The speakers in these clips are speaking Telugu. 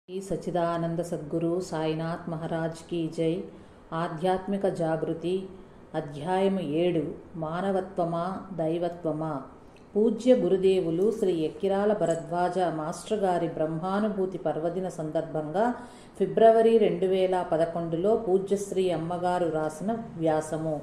శ్రీ సచ్చిదానంద సద్గురు సాయినాథ్ మహారాజ్ కీ జై. ఆధ్యాత్మిక జాగృతి అధ్యాయం 7 మానవత్వమా దైవత్వమా. పూజ్య గురుదేవులు శ్రీ ఎక్కిరాల భరద్వాజ మాస్టర్ గారి బ్రహ్మానుభూతి పర్వదిన సందర్భంగా ఫిబ్రవరి 2011లో పూజ్యశ్రీ అమ్మగారు రాసిన వ్యాసము.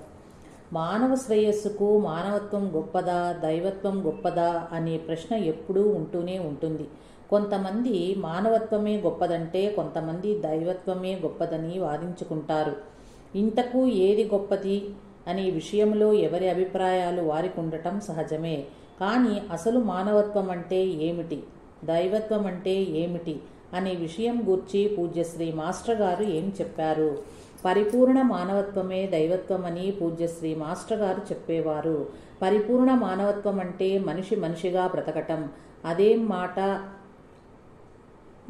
మానవ శ్రేయస్సుకు మానవత్వం గొప్పదా దైవత్వం గొప్పదా అనే ప్రశ్న ఎప్పుడూ ఉంటూనే ఉంటుంది. కొంతమంది మానవత్వమే గొప్పదంటే కొంతమంది దైవత్వమే గొప్పదని వాదించుకుంటారు. ఇంతకు ఏది గొప్పది అనే విషయంలో ఎవరి అభిప్రాయాలు వారికి ఉండటం సహజమే. కానీ అసలు మానవత్వం అంటే ఏమిటి, దైవత్వం అంటే ఏమిటి అనే విషయం గూర్చి పూజ్యశ్రీ మాస్టర్ గారు ఏం చెప్పారు? పరిపూర్ణ మానవత్వమే దైవత్వం అని పూజ్యశ్రీ మాస్టర్ గారు చెప్పేవారు. పరిపూర్ణ మానవత్వం అంటే మనిషి మనిషిగా బ్రతకటం. అదేం మాట,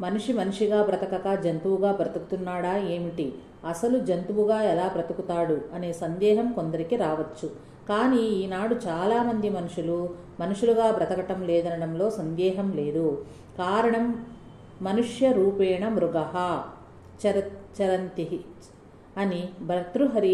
మనిషి మనిషిగా బ్రతకక జంతువుగా బ్రతుకుతున్నాడా ఏమిటి? అసలు జంతువుగా ఎలా బ్రతుకుతాడు అనే సందేహం కొందరికి రావచ్చు. కానీ ఈనాడు చాలామంది మనుషులుగా బ్రతకటం లేదనడంలో సందేహం లేదు. కారణం మనుష్య రూపేణ మృగః చరంతి అని భర్తృహరి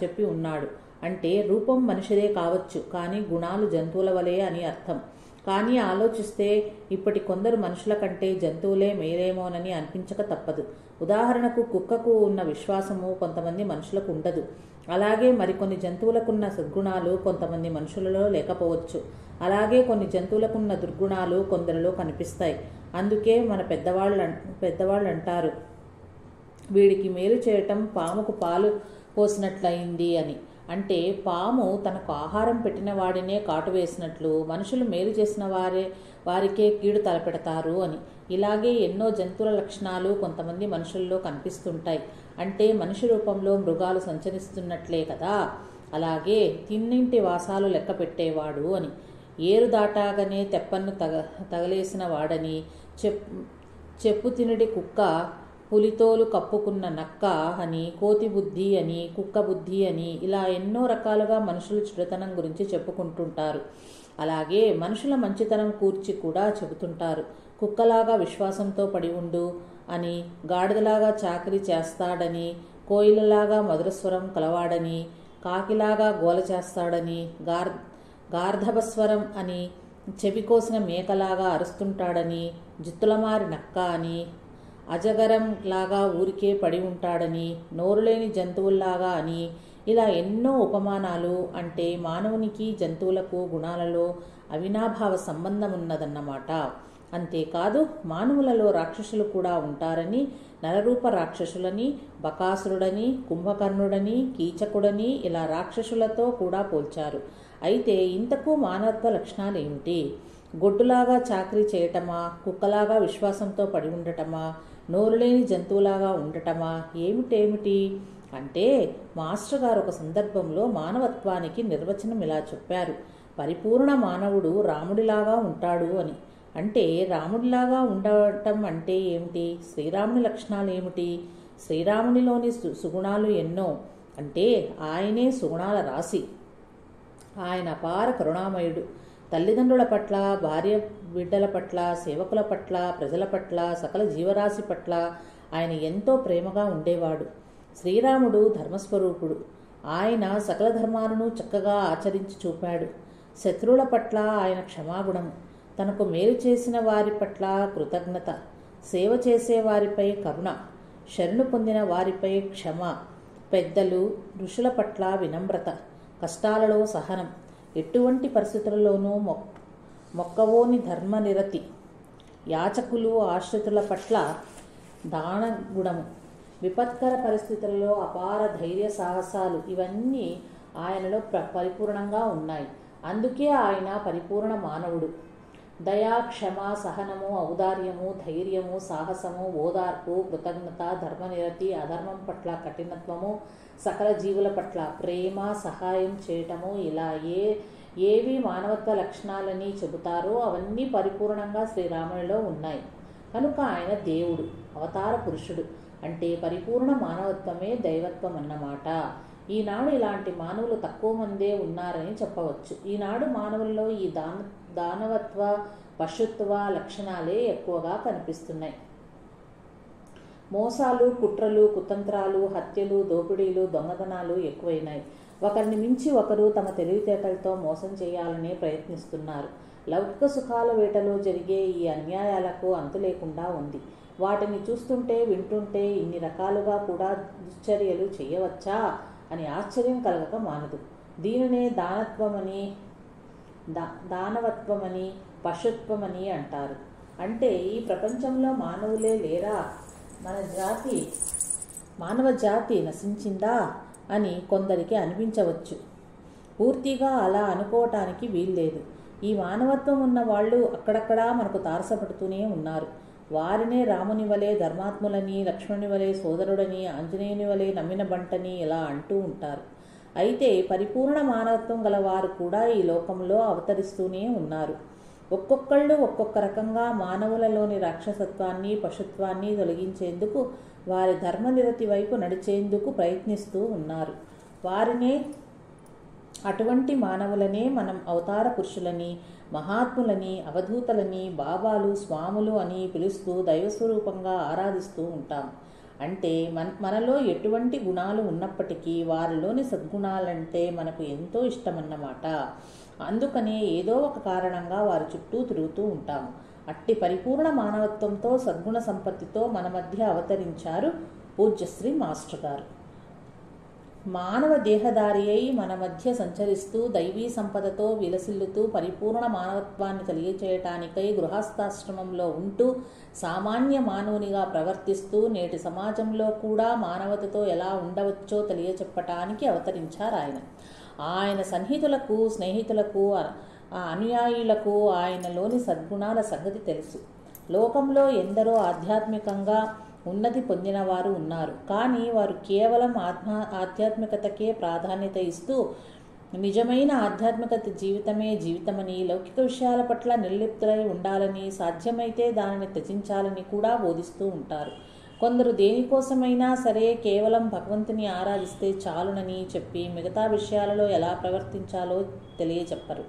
చెప్పి ఉన్నాడు. అంటే రూపం మనిషిదే కావచ్చు, కానీ గుణాలు జంతువుల వలె అని అర్థం. కానీ ఆలోచిస్తే ఇప్పటి కొందరు మనుషుల కంటే జంతువులే మేలేమోనని అనిపించక తప్పదు. ఉదాహరణకు కుక్కకు ఉన్న విశ్వాసము కొంతమంది మనుషులకు ఉండదు. అలాగే మరికొన్ని జంతువులకున్న సద్గుణాలు కొంతమంది మనుషులలో లేకపోవచ్చు. అలాగే కొన్ని జంతువులకున్న దుర్గుణాలు కొందరిలో కనిపిస్తాయి. అందుకే మన పెద్దవాళ్ళు అంటారు, వీడికి మేలు చేయటం పాముకు పాలు పోసినట్లయింది అని. అంటే పాము తనకు ఆహారం పెట్టిన వాడినే కాటు వేసినట్లు మనుషులు మేలు చేసిన వారికే కీడు తలపెడతారు అని. ఇలాగే ఎన్నో జంతువుల లక్షణాలు కొంతమంది మనుషుల్లో కనిపిస్తుంటాయి. అంటే మనిషి రూపంలో మృగాలు సంచరిస్తున్నట్లే కదా. అలాగే తిన్నింటి వాసాలు లెక్క పెట్టేవాడు అని, ఏరు దాటాగానే తెప్పన్ను తగలేసిన వాడని, చెప్పు తినుడి కుక్క, పులితోలు కప్పుకున్న నక్క అని, కోతి బుద్ధి అని, కుక్క బుద్ధి అని, ఇలా ఎన్నో రకాలుగా మనుషులు చెడుతనం గురించి చెప్పుకుంటుంటారు. అలాగే మనుషుల మంచితనం కూర్చి కూడా చెబుతుంటారు. కుక్కలాగా విశ్వాసంతో పడి ఉండు అని, గాడిదలాగా చాకరీ చేస్తాడని, కోయిలలాగా మధురస్వరం కలవాడని, కాకిలాగా గోల చేస్తాడని, గార్ధభస్వరం అని, చెవికోసిన మేకలాగా అరుస్తుంటాడని, జిత్తులమారి నక్క అని, అజగరం లాగా ఊరికే పడి ఉంటాడని, నోరులేని జంతువుల్లాగా అని, ఇలా ఎన్నో ఉపమానాలు. అంటే మానవునికి జంతువులకు గుణాలలో అవినాభావ సంబంధం ఉన్నదన్నమాట. అంతేకాదు మానవులలో రాక్షసులు కూడా ఉంటారని, నరరూప రాక్షసులని, బకాసురుడని, కుంభకర్ణుడని, కీచకుడని ఇలా రాక్షసులతో కూడా పోల్చారు. అయితే ఇంతకు మానవత్వ లక్షణాలు ఏమిటి? గొడ్డులాగా చాకరీ చేయటమా, కుక్కలాగా విశ్వాసంతో పడి ఉండటమా, నోరులేని జంతువులాగా ఉండటమా, ఏమిటేమిటి అంటే మాస్టర్ గారు ఒక సందర్భంలో మానవత్వానికి నిర్వచనం ఇలా చెప్పారు. పరిపూర్ణ మానవుడు రాముడిలాగా ఉంటాడు అని. అంటే రాముడిలాగా ఉండటం అంటే ఏమిటి? శ్రీరాముని లక్షణాలు ఏమిటి? శ్రీరామునిలోని సుగుణాలు ఎన్నో. అంటే ఆయనే సుగుణాల రాశి. ఆయన అపార కరుణామయుడు. తల్లిదండ్రుల పట్ల, భార్య బిడ్డల పట్ల, సేవకుల పట్ల, ప్రజల పట్ల, సకల జీవరాశి పట్ల ఆయన ఎంతో ప్రేమగా ఉండేవాడు. శ్రీరాముడు ధర్మస్వరూపుడు. ఆయన సకల ధర్మాలను చక్కగా ఆచరించి చూపాడు. శత్రువుల పట్ల ఆయన క్షమాగుణము. తనకు మేలు చేసిన వారి పట్ల కృతజ్ఞత, సేవ చేసే వారిపై కరుణ, శరణు పొందిన వారిపై క్షమ, పెద్దలు ఋషుల పట్ల వినమ్రత, కష్టాలలో సహనం, ఎటువంటి పరిస్థితులలోనూ మొక్కవోని ధర్మనిరతి, యాచకులు ఆశ్రితుల పట్ల దానగుణము, విపత్కర పరిస్థితులలో అపార ధైర్య సాహసాలు, ఇవన్నీ ఆయనలో పరిపూర్ణంగా ఉన్నాయి. అందుకే ఆయన పరిపూర్ణ మానవుడు. దయా, క్షమ, సహనము, ఔదార్యము, ధైర్యము, సాహసము, ఓదార్పు, కృతజ్ఞత, ధర్మనిరతి, అధర్మం పట్ల కఠినత్వము, సకల జీవుల పట్ల ప్రేమ, సహాయం చేయటము, ఇలా ఏవి మానవత్వ లక్షణాలని చెబుతారో అవన్నీ పరిపూర్ణంగా శ్రీరామునిలో ఉన్నాయి. కనుక ఆయన దేవుడు, అవతార పురుషుడు. అంటే పరిపూర్ణ మానవత్వమే దైవత్వం అన్నమాట. ఈనాడు ఇలాంటి మానవులు తక్కువ మందే ఉన్నారని చెప్పవచ్చు. ఈనాడు మానవుల్లో ఈ దానవత్వ, పశుత్వ లక్షణాలే ఎక్కువగా కనిపిస్తున్నాయి. మోసాలు, కుట్రలు, కుతంత్రాలు, హత్యలు, దోపిడీలు, దొంగతనాలు ఎక్కువైనాయి. ఒకరిని మించి ఒకరు తమ తెలివితేటలతో మోసం చేయాలనే ప్రయత్నిస్తున్నారు. లౌకిక సుఖాల వేటలో జరిగే ఈ అన్యాయాలకు అంతు లేకుండా ఉంది. వాటిని చూస్తుంటే, వింటుంటే ఇన్ని రకాలుగా కూడా దుశ్చర్యలు చేయవచ్చా అని ఆశ్చర్యం కలగక మానదు. దీనినే దానవత్వమని, పశుత్వమని అంటారు. అంటే ఈ ప్రపంచంలో మానవులే లేరా, మానవ జాతి నశించిందా అని కొందరికి అనిపించవచ్చు. పూర్తిగా అలా అనుకోవటానికి వీల్లేదు. ఈ మానవత్వం ఉన్న వాళ్ళు అక్కడక్కడా మనకు తారసపడుతూనే ఉన్నారు. వారినే రాముని వలె ధర్మాత్ములని, లక్ష్మణుని వలె సోదరుడని, ఆంజనేయుని వలె నమ్మిన బంటని ఇలా అంటూ ఉంటారు. అయితే పరిపూర్ణ మానవత్వం గలవారు కూడా ఈ లోకంలో అవతరిస్తూనే ఉన్నారు. ఒక్కొక్కళ్ళు ఒక్కొక్క రకంగా మానవులలోని రాక్షసత్వాన్ని, పశుత్వాన్ని తొలగించేందుకు, వారి ధర్మనిరతి వైపు నడిచేందుకు ప్రయత్నిస్తూ ఉన్నారు. అటువంటి మానవులనే మనం అవతార పురుషులని, మహాత్ములని, అవధూతలని, బాబాలు, స్వాములు అని పిలుస్తూ దైవస్వరూపంగా ఆరాధిస్తూ ఉంటాం. అంటే మనలో ఎటువంటి గుణాలు ఉన్నప్పటికీ వారిలోని సద్గుణాలంటే మనకు ఎంతో ఇష్టమన్నమాట. అందుకనే ఏదో ఒక కారణంగా వారి చుట్టూ తిరుగుతూ ఉంటాము. అట్టి పరిపూర్ణ మానవత్వంతో, సద్గుణ సంపత్తితో మన మధ్య అవతరించారు పూజ్యశ్రీ మాస్టర్ గారు. మానవ దేహధారి అయి మన మధ్య సంచరిస్తూ దైవీ సంపదతో విలసిల్లుతూ పరిపూర్ణ మానవత్వాన్ని తెలియచేయటానికై గృహస్థాశ్రమంలో ఉంటూ సామాన్య మానవునిగా ప్రవర్తిస్తూ నేటి సమాజంలో కూడా మానవతతో ఎలా ఉండవచ్చో తెలియచెప్పటానికి అవతరించారు ఆయన. ఆయన సన్నిహితులకు, స్నేహితులకు, అనుయాయులకు ఆయనలోని సద్గుణాల సంగతి తెలుసు. లోకంలో ఎందరో ఆధ్యాత్మికంగా ఉన్నతి పొందిన వారు ఉన్నారు. కానీ వారు కేవలం ఆధ్యాత్మికతకే ప్రాధాన్యత ఇస్తూ నిజమైన ఆధ్యాత్మికత జీవితమే జీవితమని, లౌకిక విషయాల పట్ల నిర్లిప్తులై ఉండాలని, సాధ్యమైతే దానిని త్యజించాలని కూడా బోధిస్తూ ఉంటారు. కొందరు దేనికోసమైనా సరే కేవలం భగవంతుని ఆరాధిస్తే చాలునని చెప్పి మిగతా విషయాలలో ఎలా ప్రవర్తించాలో తెలియచెప్పరు.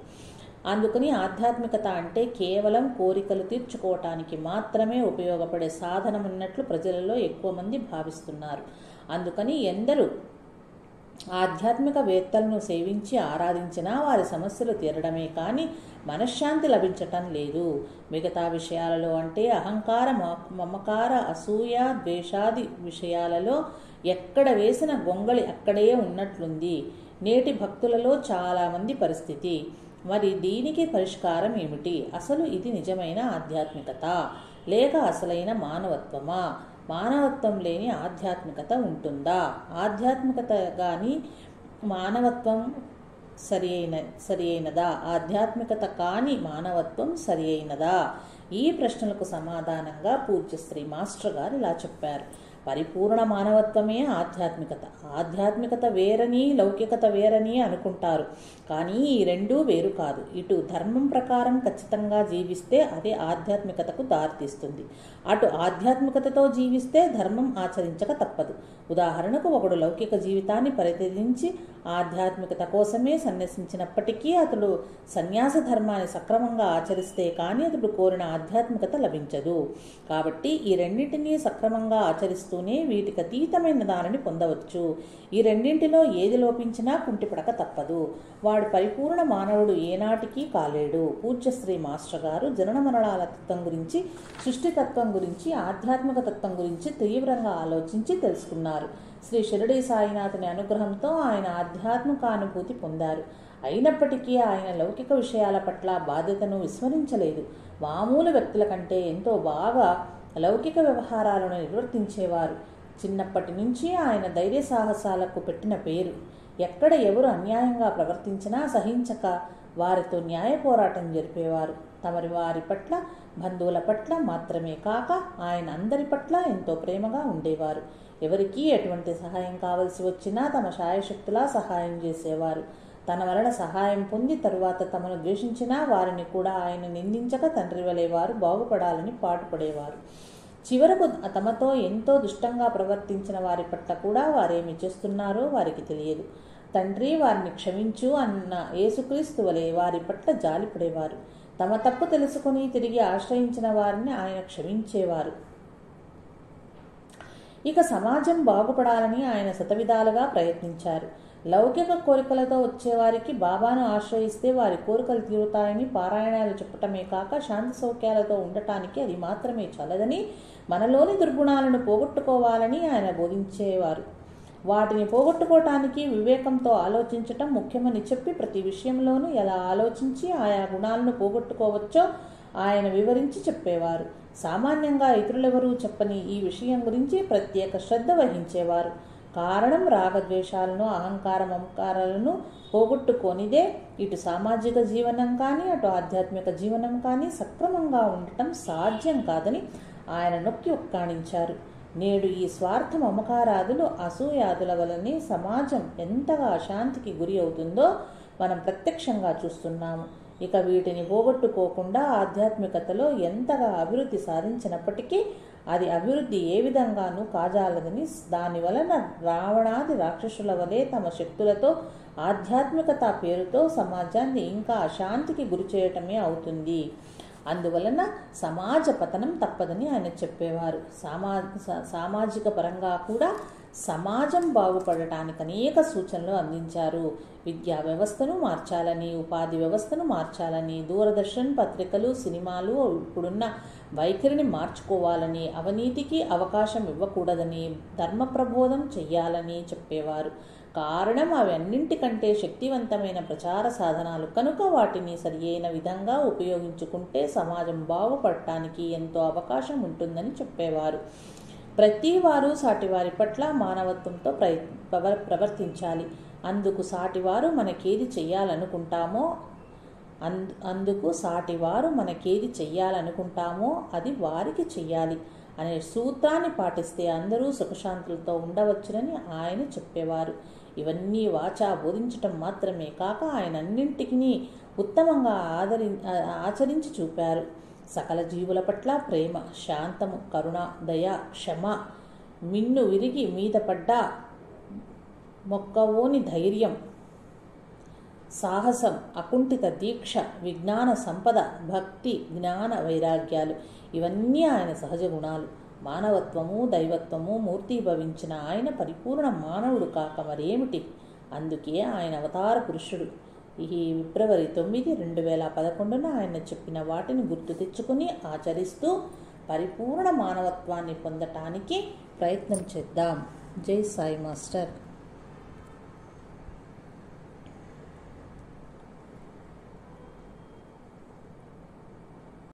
అందుకని ఆధ్యాత్మికత అంటే కేవలం కోరికలు తీర్చుకోవటానికి మాత్రమే ఉపయోగపడే సాధనమన్నట్లు ప్రజలలో ఎక్కువ మంది భావిస్తున్నారు. అందుకని ఎందరూ ఆధ్యాత్మికవేత్తలను సేవించి ఆరాధించినా వారి సమస్యలు తీరడమే కానీ మనశ్శాంతి లభించటం లేదు. మిగతా విషయాలలో అంటే అహంకార, మమకార, అసూయ, ద్వేషాది విషయాలలో ఎక్కడ వేసిన గొంగళి అక్కడే ఉన్నట్లుంది నేటి భక్తులలో చాలామంది పరిస్థితి. మరి దీనికి పరిష్కారం ఏమిటి? అసలు ఇది నిజమైన ఆధ్యాత్మికత లేక అసలైన మానవత్వమా? మానవత్వం లేని ఆధ్యాత్మికత ఉంటుందా? ఆధ్యాత్మికత కానీ మానవత్వం సరి అయినదా? ఆధ్యాత్మికత కాని మానవత్వం సరి అయినదా? ఈ ప్రశ్నలకు సమాధానంగా పూజ్యశ్రీ మాస్టర్ గారు ఇలా చెప్పారు. పరిపూర్ణ మానవత్వమే ఆధ్యాత్మికత. ఆధ్యాత్మికత వేరని, లౌకికత వేరని అనుకుంటారు. కానీ ఈ రెండూ వేరు కాదు. ఇటు ధర్మం ప్రకారం ఖచ్చితంగా జీవిస్తే అదే ఆధ్యాత్మికతకు దారితీస్తుంది. అటు ఆధ్యాత్మికతతో జీవిస్తే ధర్మం ఆచరించక తప్పదు. ఉదాహరణకు ఒకడు లౌకిక జీవితాన్ని పరిత్యజించి ఆధ్యాత్మికత కోసమే సన్యసించినప్పటికీ అతడు సన్యాస ధర్మాన్ని సక్రమంగా ఆచరిస్తే కానీ అతడు కోరిన ఆధ్యాత్మికత లభించదు. కాబట్టి ఈ రెండింటినీ సక్రమంగా ఆచరిస్తూనే వీటికి అతీతమైన దానిని పొందవచ్చు. ఈ రెండింటిలో ఏది లోపించినా కుంటిపడక తప్పదు. వాడు పరిపూర్ణ మానవుడు ఏనాటికి కాలేడు. పూజ్యశ్రీ మాస్టర్ గారు జనన మరణాల తత్వం గురించి, సృష్టితత్వం గురించి, ఆధ్యాత్మిక తత్వం గురించి తీవ్రంగా ఆలోచించి తెలుసుకున్నారు. శ్రీ షిరిడి సాయినాథుని అనుగ్రహంతో ఆయన ఆధ్యాత్మిక అనుభూతి పొందారు. అయినప్పటికీ ఆయన లౌకిక విషయాల పట్ల బాధ్యతను విస్మరించలేదు. మామూలు వ్యక్తుల కంటే ఎంతో బాగా లౌకిక వ్యవహారాలను నిర్వర్తించేవారు. చిన్నప్పటి నుంచి ఆయన ధైర్య సాహసాలకు పెట్టిన పేరు. ఎక్కడ ఎవరు అన్యాయంగా ప్రవర్తించినా సహించక వారితో న్యాయ పోరాటం జరిపేవారు. తమరి వారి పట్ల, బంధువుల పట్ల మాత్రమే కాక ఆయన అందరి పట్ల ఎంతో ప్రేమగా ఉండేవారు. ఎవరికీ ఎటువంటి సహాయం కావలసి వచ్చినా తమ శాయశక్తులా సహాయం చేసేవారు. తన వలన సహాయం పొంది తరువాత తమను ద్వేషించినా వారిని కూడా ఆయన నిందించక తండ్రి వలె వారు బాగుపడాలని పాటుపడేవారు. చివరకు తమతో ఎంతో దుష్టంగా ప్రవర్తించిన వారి పట్ల కూడా వారేమి చేస్తున్నారో వారికి తెలియదు. తండ్రి వారిని క్షమించు అన్న యేసుక్రీస్తు వలె వారి పట్ల జాలిపడేవారు. తమ తప్పు తెలుసుకుని తిరిగి ఆశ్రయించిన వారిని ఆయన క్షమించేవారు. ఇక సమాజం బాగుపడాలని ఆయన శతవిధాలుగా ప్రయత్నించారు. లౌకిక కోరికలతో వచ్చేవారికి బాబాను ఆశ్రయిస్తే వారి కోరికలు తీరుతాయని పారాయణాలు చెప్పటమే కాక శాంతి సౌఖ్యాలతో ఉండటానికి అది మాత్రమే చాలదని, మనలోని దుర్గుణాలను పోగొట్టుకోవాలని ఆయన బోధించేవారు. వాటిని పోగొట్టుకోవటానికి వివేకంతో ఆలోచించటం ముఖ్యమని చెప్పి ప్రతి విషయంలోనూ ఎలా ఆలోచించి ఆయా గుణాలను పోగొట్టుకోవచ్చో ఆయన వివరించి చెప్పేవారు. సామాన్యంగా ఇతరులెవరూ చెప్పని ఈ విషయం గురించి ప్రత్యేక శ్రద్ధ వహించేవారు. కారణం రాగద్వేషాలను, అహంకార మమకారాలను పోగొట్టుకొనిదే ఇటు సామాజిక జీవనం కానీ అటు ఆధ్యాత్మిక జీవనం కానీ సక్రమంగా ఉండటం సాధ్యం కాదని ఆయన నొక్కి ఒక్కాణించారు. నేడు ఈ స్వార్థ మమకారాదులు, అసూయాదుల వలనే సమాజం ఎంతగా అశాంతికి గురి అవుతుందో మనం ప్రత్యక్షంగా చూస్తున్నాము. ఇక వీటిని పోగొట్టుకోకుండా ఆధ్యాత్మికతలో ఎంతగా అభివృద్ధి సాధించినప్పటికీ అది అభివృద్ధి ఏ విధంగానూ కాజాలదని, దాని వలన రావణాది రాక్షసుల వలె తమ శక్తులతో ఆధ్యాత్మికత పేరుతో సమాజాన్ని ఇంకా అశాంతికి గురి చేయటమే అవుతుంది. అందువలన సమాజ పతనం తప్పదని ఆయన చెప్పేవారు. సామాజిక పరంగా కూడా సమాజం బాగుపడటానికి అనేక సూచనలు అందించారు. విద్యా వ్యవస్థను మార్చాలని, ఉపాధి వ్యవస్థను మార్చాలని, దూరదర్శన్ పత్రికలు, సినిమాలు ఇప్పుడున్న వైఖరిని మార్చుకోవాలని, అవినీతికి అవకాశం ఇవ్వకూడదని, ధర్మ ప్రబోధం చెయ్యాలని చెప్పేవారు. కారణం అవి అన్నింటికంటే శక్తివంతమైన ప్రచార సాధనాలు కనుక వాటిని సరియైన విధంగా ఉపయోగించుకుంటే సమాజం బాగుపడటానికి ఎంతో అవకాశం ఉంటుందని చెప్పేవారు. ప్రతి వారు సాటివారి పట్ల మానవత్వంతో ప్రవర్తించాలి. అందుకు సాటివారు మనకేది చెయ్యాలనుకుంటామో అది వారికి చెయ్యాలి అనే సూత్రాన్ని పాటిస్తే అందరూ సుఖశాంతులతో ఉండవచ్చునని ఆయన చెప్పేవారు. ఇవన్నీ వాచా బోధించటం మాత్రమే కాక ఆయన అన్నింటినీ ఉత్తమంగా ఆచరించి చూపారు. సకల జీవుల పట్ల ప్రేమ, శాంతము, కరుణ, దయ, క్షమ, మిన్ను విరిగి మీద పడ్డా మొక్కవోని ధైర్యం, సాహసం, అకుంఠిత దీక్ష, విజ్ఞాన సంపద, భక్తి, జ్ఞాన వైరాగ్యాలు ఇవన్నీ ఆయన సహజ గుణాలు. మానవత్వము, దైవత్వము మూర్తీభవించిన ఆయన పరిపూర్ణ మానవుడు కాక మరేమిటి? అందుకే ఆయన అవతార పురుషుడు. ఈ ఫిబ్రవరి 9, 2011 ఆయన చెప్పిన వాటిని గుర్తు తెచ్చుకుని ఆచరిస్తూ పరిపూర్ణ మానవత్వాన్ని పొందటానికి ప్రయత్నం చేద్దాం. జై సాయి మాస్టర్.